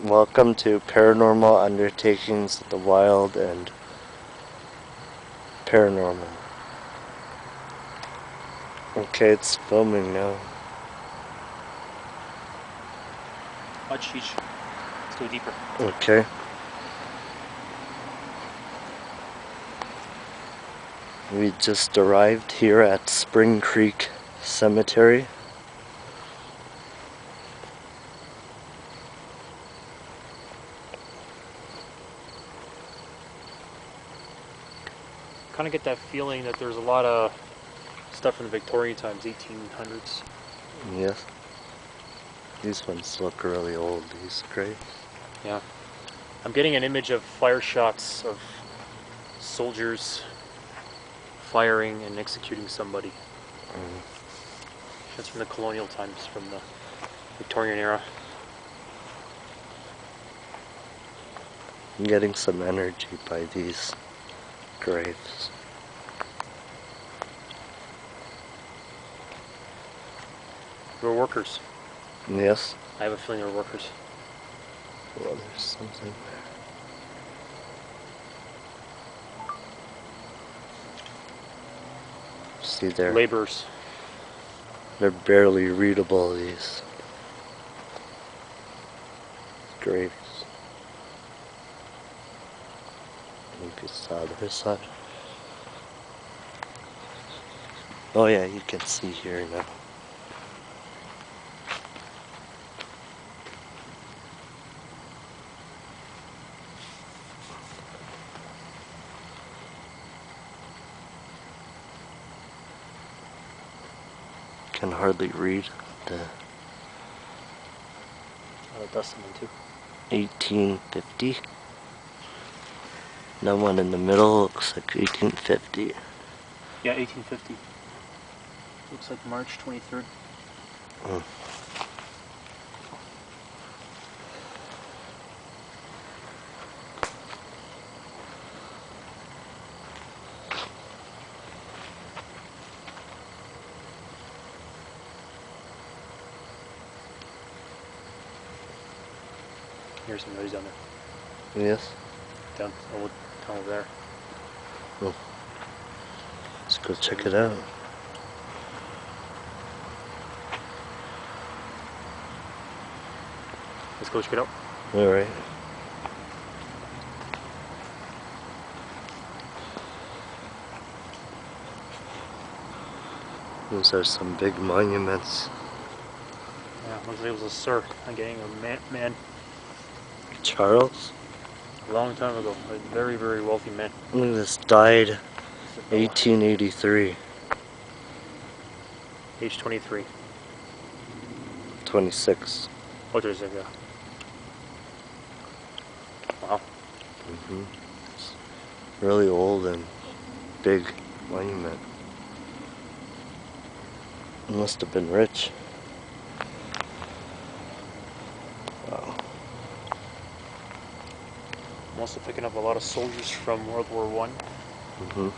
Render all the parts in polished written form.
Welcome to Paranormal Undertakings, the Wild and Paranormal. Okay, it's filming now. Sheesh. Let's go deeper. Okay. We just arrived here at Springcreek Cemetery. Kind of get that feeling that there's a lot of stuff from the Victorian times, 1800s. Yes. These ones look really old, these graves. Yeah. I'm getting an image of fire shots of soldiers firing and executing somebody. That's from the colonial times, from the Victorian era. I'm getting some energy by these graves. We're workers. Yes. I have a feeling we're workers. Well, there's something there. See there? Laborers. They're barely readable, these graves. Maybe it's the other side. Oh yeah, you can see here now. Can hardly read the Dust them too. 1850. That one in the middle looks like 1850. Yeah, 1850. Looks like March 23rd. Mm. Here's some noise down there. Yes. Down over there. Oh. Let's go check it out. Let's go check it out. Alright. Those are some big monuments. Yeah, looks like it was a sir. I'm getting a man. Charles? A long time ago. A very, very wealthy man. Look at this, died 1883. Age 23. 26. Oh, there's a wow. It's really old and big monument. He must have been rich. Wow. I'm also picking up a lot of soldiers from World War I. That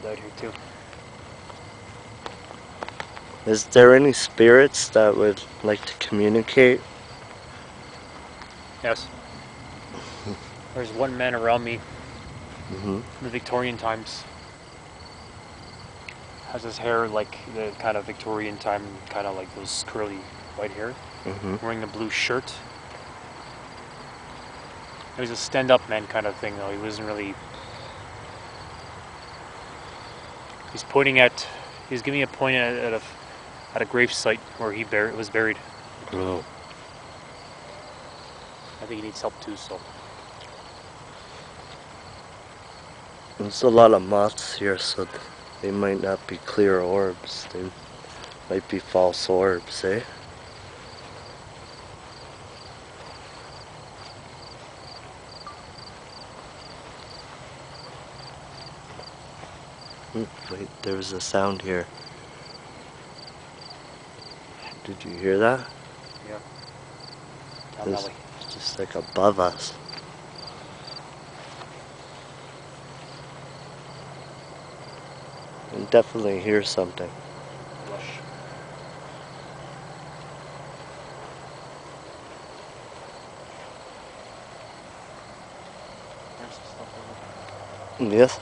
died here too. Is there any spirits that would like to communicate? Yes. There's one man around me Mm-hmm. from the Victorian times. Has his hair like the kind of Victorian time, kind of like those curly white hair. Mm-hmm. Wearing a blue shirt. It was a stand-up man kind of thing though. He wasn't really... He's giving a point at a grave site where he was buried. Oh. I think he needs help too, so... There's a lot of moths here, so they might not be clear orbs. They might be false orbs, eh? Wait, there was a sound here. Did you hear that? Yeah. Down that way. It's just like above us. I can definitely hear something. Rush. some stuff in there. Yes.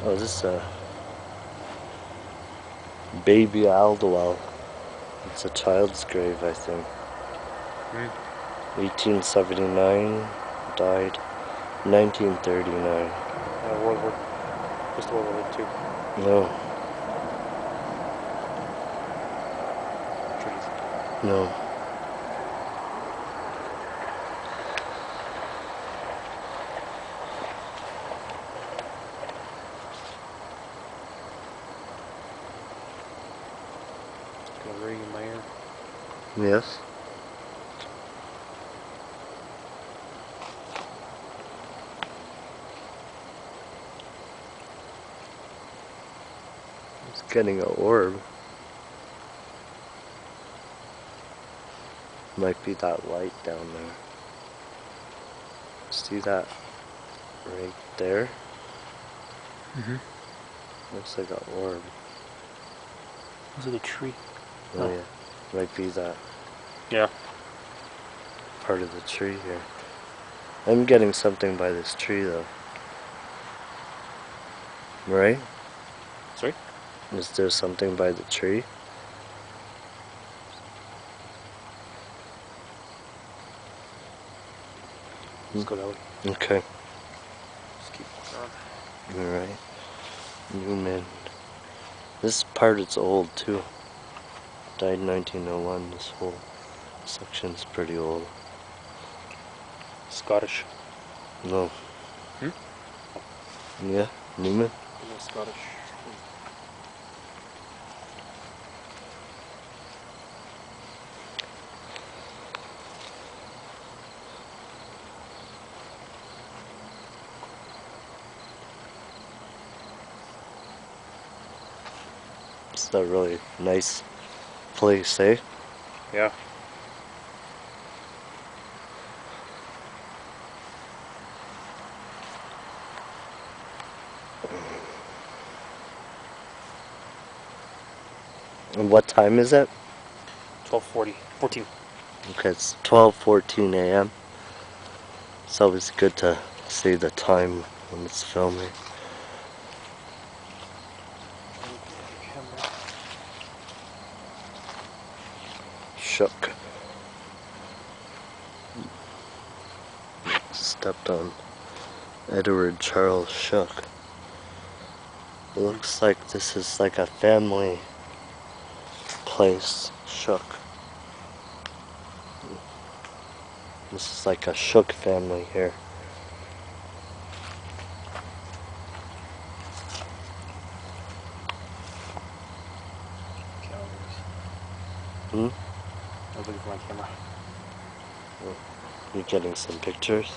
Oh, this is a baby Aldwell. It's a child's grave, I think. 1879, died 1939. Just World War II. No, Trees. no. Got a ring in my ear. Yes. It's getting an orb. Might be that light down there. See that right there? Looks like an orb. Was it a tree? Oh yeah. Might be that Yeah. part of the tree here. I'm getting something by this tree though. Right? Sorry? Is there something by the tree? Let's go that way. Okay. Just keep walking around. Alright. Newman. This part is old too. Died in 1901. This whole section's pretty old. Scottish. No. Yeah, Newman. No, Scottish. It's a really nice place, eh? Yeah. And what time is it? 12:40. 14. Okay, it's 12:14 a.m. It's always good to see the time when it's filming. Shook. Stepped on Edward Charles Shook. It looks like this is like a family place. Shook. This is like a Shook family here. Hmm? I was looking for my camera. You're getting some pictures?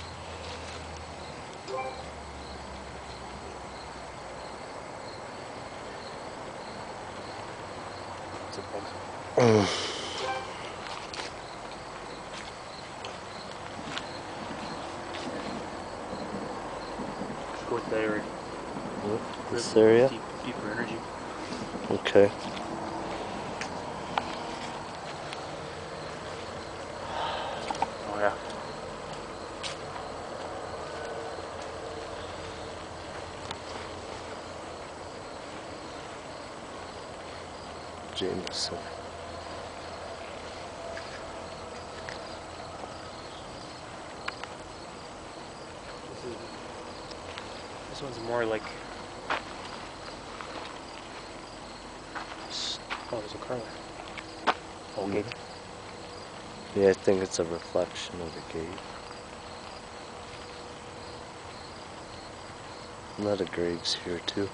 It's a bug. Just go with that area. This area? Deeper energy. Okay. Oh yeah. Jameson. This one's more like. Oh, there's a car there. Oh, gate. Yeah, I think it's a reflection of the gate. A lot of graves here too.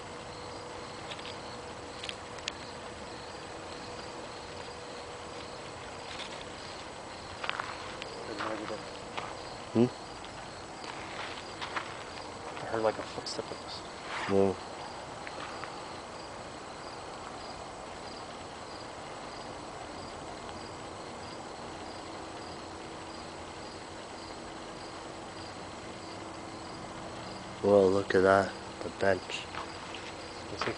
Hmm? I heard like a footstep like this. No. Well, look at that. The bench. You see?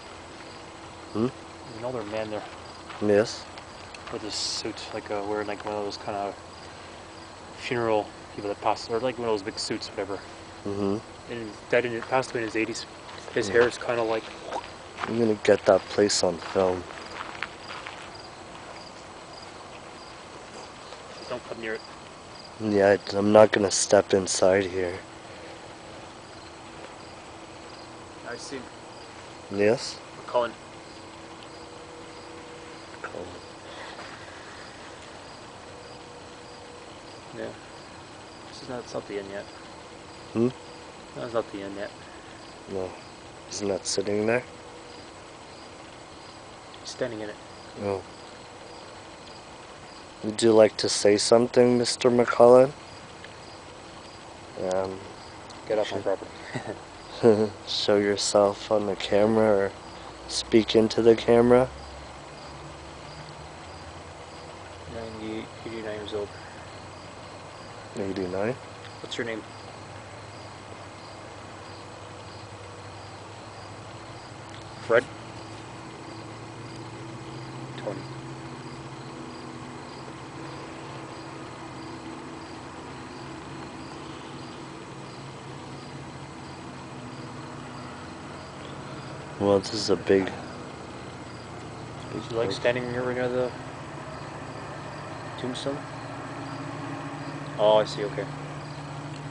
Hmm? There's an older man there Yes. with a suit, like wearing like one of those kind of funeral people that pass, or like one of those big suits, whatever. Mm-hmm. And he's dead and passed away in his 80s. His hair is kind of like. I'm gonna get that place on film. Don't come near it. Yeah, I'm not gonna step inside here. I see him. Yes? Colin. Cool. Yeah. This is not. It's not the end yet. Hmm? No, it's not the end yet. No. He's not sitting there? He's standing in it. No. Would you like to say something, Mr. McCullen? Get off my property. Show yourself on the camera or speak into the camera. 89 years old. 89. What's your name? Fred? Tony. Well, this is a big... Do you like standing here near the tombstone? Oh, I see, okay.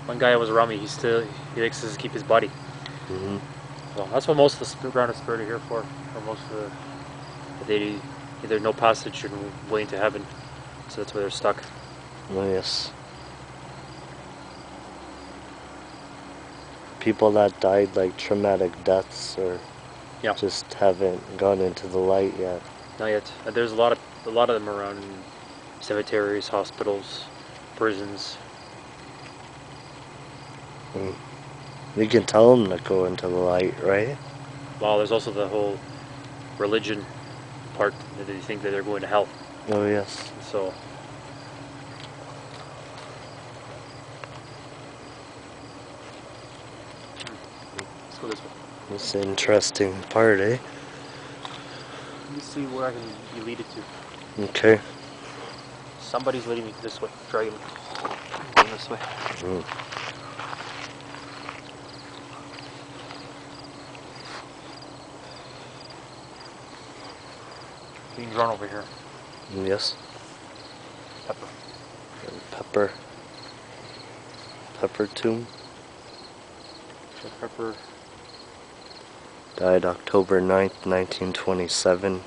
One guy was around me, he likes to keep his body. Mm-hmm. So that's what most of the ground spirit are here for most of they either no passage or way into heaven. So that's where they're stuck. Oh, yes. People that died like traumatic deaths or Yeah. just haven't gone into the light yet. Not yet. There's a lot of them around cemeteries, hospitals, prisons. Mm. We can tell them to go into the light, right? Well, there's also the whole religion part that they think that they're going to hell. Oh, yes. So let's go this way. It's an interesting part, eh? Let me see where I can be leaded to. Okay. Somebody's leading me this way. Dragging me. I'm going this way. Mm. Being drawn over here. Yes. Pepper. Pepper. Pepper tomb. Pepper. Died October 9th, 1927.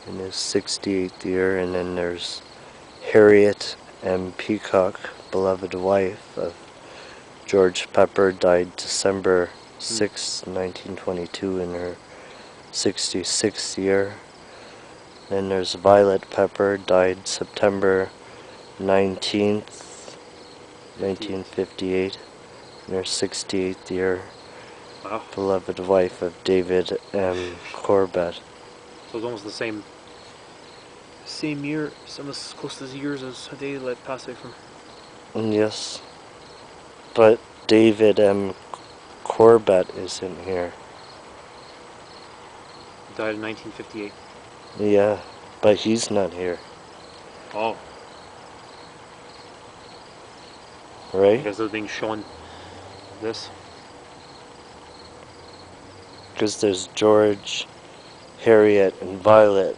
In his 68th year. And then there's Harriet M. Peacock, beloved wife of George Pepper, died December 6, 1922 in her 66th year. Then there's Violet Pepper, died September 19th, 1958 in her 68th year. Wow. Beloved wife of David M. Corbett. So it's almost the same year, almost close to the years as a day that passed away from. Yes. But David M. Corbett isn't here. Died in 1958. Yeah, but he's not here, Oh. right? I guess they're being shown this. Because there's George, Harriet, and Violet,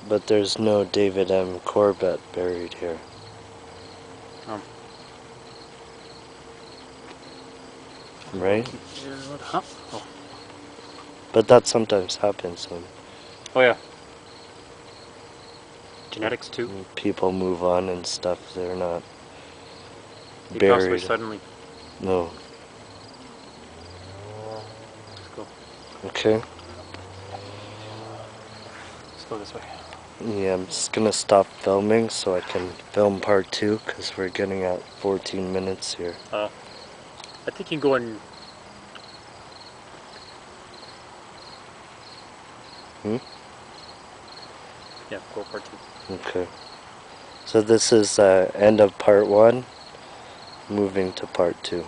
but there's no David M. Corbett buried here. Right? Huh? Oh. But that sometimes happens when Oh yeah. Genetics too. people move on and stuff. They're not They pass away buried. suddenly. No. Let's go. Okay. Let's go this way. Yeah, I'm just gonna stop filming so I can film part 2 because we're getting at 14 minutes here. I think you can go in. Yeah, go part 2. Okay. So this is end of part 1, moving to part 2.